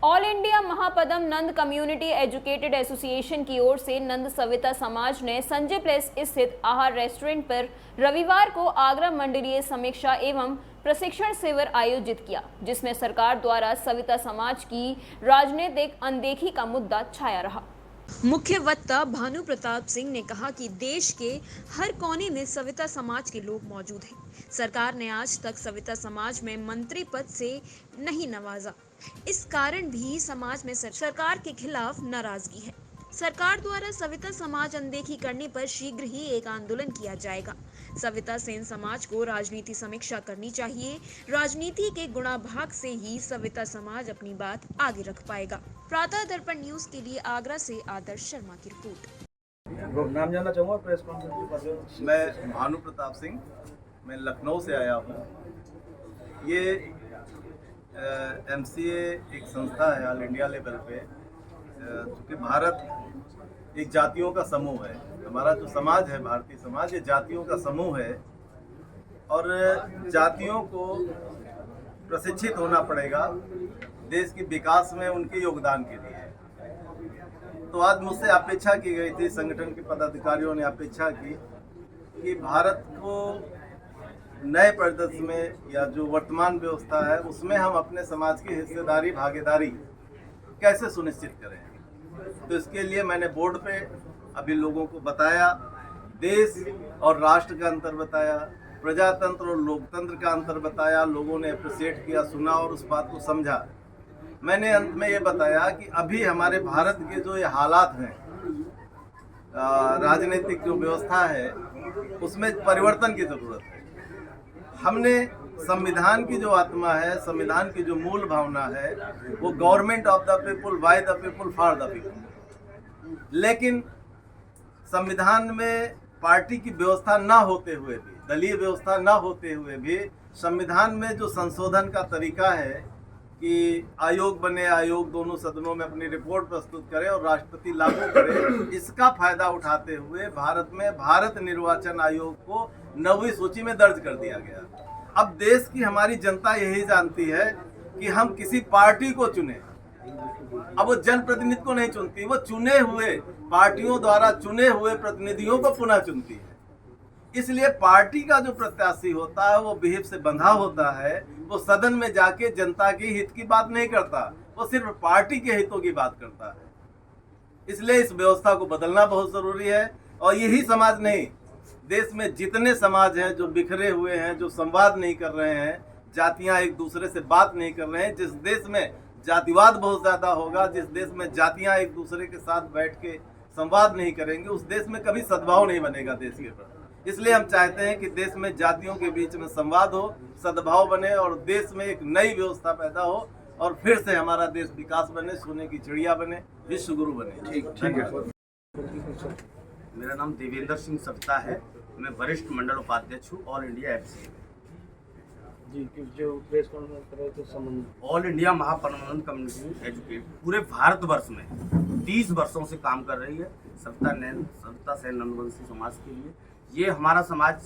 All India महापदम नंद community educated association की ओर से नंद सविता समाज ने संजय प्लेस स्थित आहार रेस्टोरेंट पर रविवार को आगरा मंडलीय समीक्षा एवं प्रशिक्षण शिविर आयोजित किया, जिसमें सरकार द्वारा सविता समाज की राजनीतिक अनदेखी का मुद्दा छाया रहा। मुख्य वक्ता भानु प्रताप सिंह ने कहा कि देश के हर कोने में सविता समाज के लोग मौजूद हैं। सरकार ने आज तक सविता समाज में मंत्री पद से नहीं नवाजा। इस कारण भी समाज में सरकार के खिलाफ नाराजगी है। सरकार द्वारा सविता समाज अनदेखी करने पर शीघ्र ही एक आंदोलन किया जाएगा। सविता सेन समाज को राजनीति समीक्षा करनी चाहिए। राजनीति के गुणाभाग से ही सविता समाज अपनी बात आगे रख पाएगा। प्रातः दर्पण न्यूज के लिए आगरा से आदर्श शर्मा की रिपोर्ट। नाम जानना चाहूँगा प्रेस कॉन्फ्रेंस। मैं भानु प्रताप सिंह, मैं लखनऊ से आया हूँ। ये MCA एक संस्था है ऑल इंडिया लेवल पे, क्योंकि भारत एक जातियों का समूह है। हमारा जो समाज है, भारतीय समाज, ये जातियों का समूह है और जातियों को प्रशिक्षित होना पड़ेगा देश के विकास में उनके योगदान के लिए। तो आज मुझसे अपेक्षा की गई थी, संगठन के पदाधिकारियों ने अपेक्षा की कि भारत को नए परिदृश्य में या जो वर्तमान व्यवस्था है उसमें हम अपने समाज की हिस्सेदारी, भागीदारी कैसे सुनिश्चित करें। तो इसके लिए मैंने बोर्ड पे अभी लोगों को बताया, देश और राष्ट्र का अंतर बताया, प्रजातंत्र और लोकतंत्र का अंतर बताया। लोगों ने अप्रिशिएट किया, सुना और उस बात को समझा। मैंने अंत में ये बताया कि अभी हमारे भारत के जो ये हालात हैं, राजनीतिक जो व्यवस्था है उसमें परिवर्तन की ज़रूरत है। हमने संविधान की जो आत्मा है, संविधान की जो मूल भावना है, वो government of the people, by the people, for the people. लेकिन संविधान में पार्टी की व्यवस्था ना होते हुए भी, दलीय व्यवस्था ना होते हुए भी, संविधान में जो संशोधन का तरीका है कि आयोग बने, आयोग दोनों सदनों में अपनी रिपोर्ट प्रस्तुत करे और राष्ट्रपति लागू करे, इसका फायदा उठाते हुए भारत में भारत निर्वाचन आयोग को 9वीं सूची में दर्ज कर दिया गया। अब देश की हमारी जनता यही जानती है कि हम किसी पार्टी को चुने। अब वो जनप्रतिनिधि को नहीं चुनती, वो चुने हुए, पार्टियों द्वारा चुने हुए प्रतिनिधियों को पुनः चुनती है। इसलिए पार्टी का जो प्रत्याशी होता है वो विहिप से बंधा होता है। वो सदन में जाके जनता के हित की बात नहीं करता, वो सिर्फ पार्टी के हितों की बात करता है। इसलिए इस व्यवस्था को बदलना बहुत जरूरी है। और यही समाज नहीं, देश में जितने समाज हैं जो बिखरे हुए हैं, जो संवाद नहीं कर रहे हैं, जातियां एक दूसरे से बात नहीं कर रहे हैं, जिस देश में जातिवाद बहुत ज़्यादा होगा, जिस देश में जातियां एक दूसरे के साथ बैठ के संवाद नहीं करेंगे, उस देश में कभी सद्भाव नहीं बनेगा देश के प्रति। इसलिए हम चाहते हैं कि देश में जातियों के बीच में संवाद हो, सद्भाव बने और देश में एक नई व्यवस्था पैदा हो और फिर से हमारा देश विकास बने, सोने की चिड़िया बने, विश्व गुरु बने। ठीक है। मेरा नाम देवेंद्र सिंह सविता है, मैं वरिष्ठ मंडल उपाध्यक्ष हूँ ऑल इंडिया MCA में। जी, जो प्रेस कॉन्फ्रेंस कर रहे थे संबंध ऑल इंडिया महापरमानंद कम्युनिटी एजुकेट पूरे भारतवर्ष में 30 वर्षों से काम कर रही है सविता सेन नंदवंशी समाज के लिए। ये हमारा समाज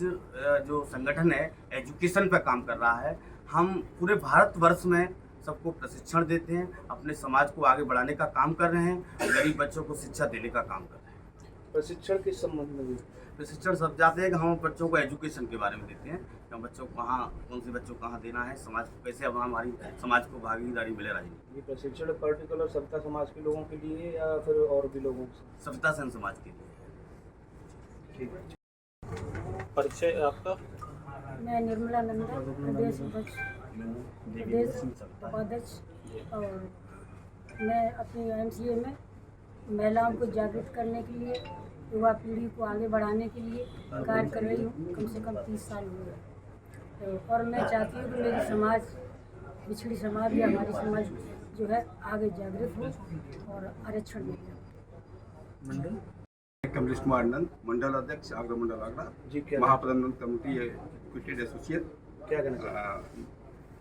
जो संगठन है एजुकेशन पर काम कर रहा है। हम पूरे भारतवर्ष में सबको प्रशिक्षण देते हैं, अपने समाज को आगे बढ़ाने का काम कर रहे हैं, गरीब बच्चों को शिक्षा देने का काम कर रहे हैं। प्रशिक्षण किस संबंध में? प्रशिक्षण सब जाते हैं कि हम बच्चों को एजुकेशन के बारे में देते हैं कि बच्चों को कहाँ, कौन से बच्चों को कहाँ देना है, समाज को कैसे, अब हमारी समाज को भागीदारी मिले राजनीति। ये प्रशिक्षण पर्टिकुलर सविता समाज के लोगों के लिए या फिर और भी लोगों से? सविता सेन समाज के लिए। ठीक है। परिचय आपका? मैं निर्मला नंदा, प्रदेश उपाध्यक्ष, और मैं अपनी MCA में महिलाओं को जागृत करने के लिए, युवा पीढ़ी को आगे बढ़ाने के लिए कार्य कर रही हूँ। कम से कम 30 साल हुए हैं। और मैं चाहती हूँ कि मेरी समाज, पिछड़ी समाज या हमारी समाज जो है आगे जागृत हो और आरक्षण मिले। कमलेश कुमार नंद, मंडल अध्यक्ष, आगरा मंडल आगरा। जी, क्या महापदम नंद कम्युनिटी एजुकेटेड एसोसिएशन। क्या कहना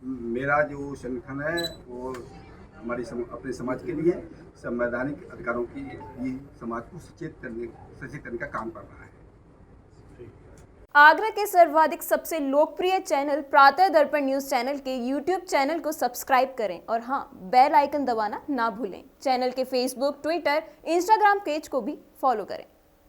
मेरा जो संगठन है वो हमारी अपने समाज के लिए संवैधानिक अधिकारों की समाज को सचेत करने का काम कर रहा है। आगरा के सर्वाधिक सबसे लोकप्रिय चैनल प्रातः दर्पण न्यूज चैनल के यूट्यूब चैनल को सब्सक्राइब करें और हाँ, बेल आइकन दबाना ना भूलें। चैनल के फेसबुक, ट्विटर, इंस्टाग्राम पेज को भी फॉलो करें।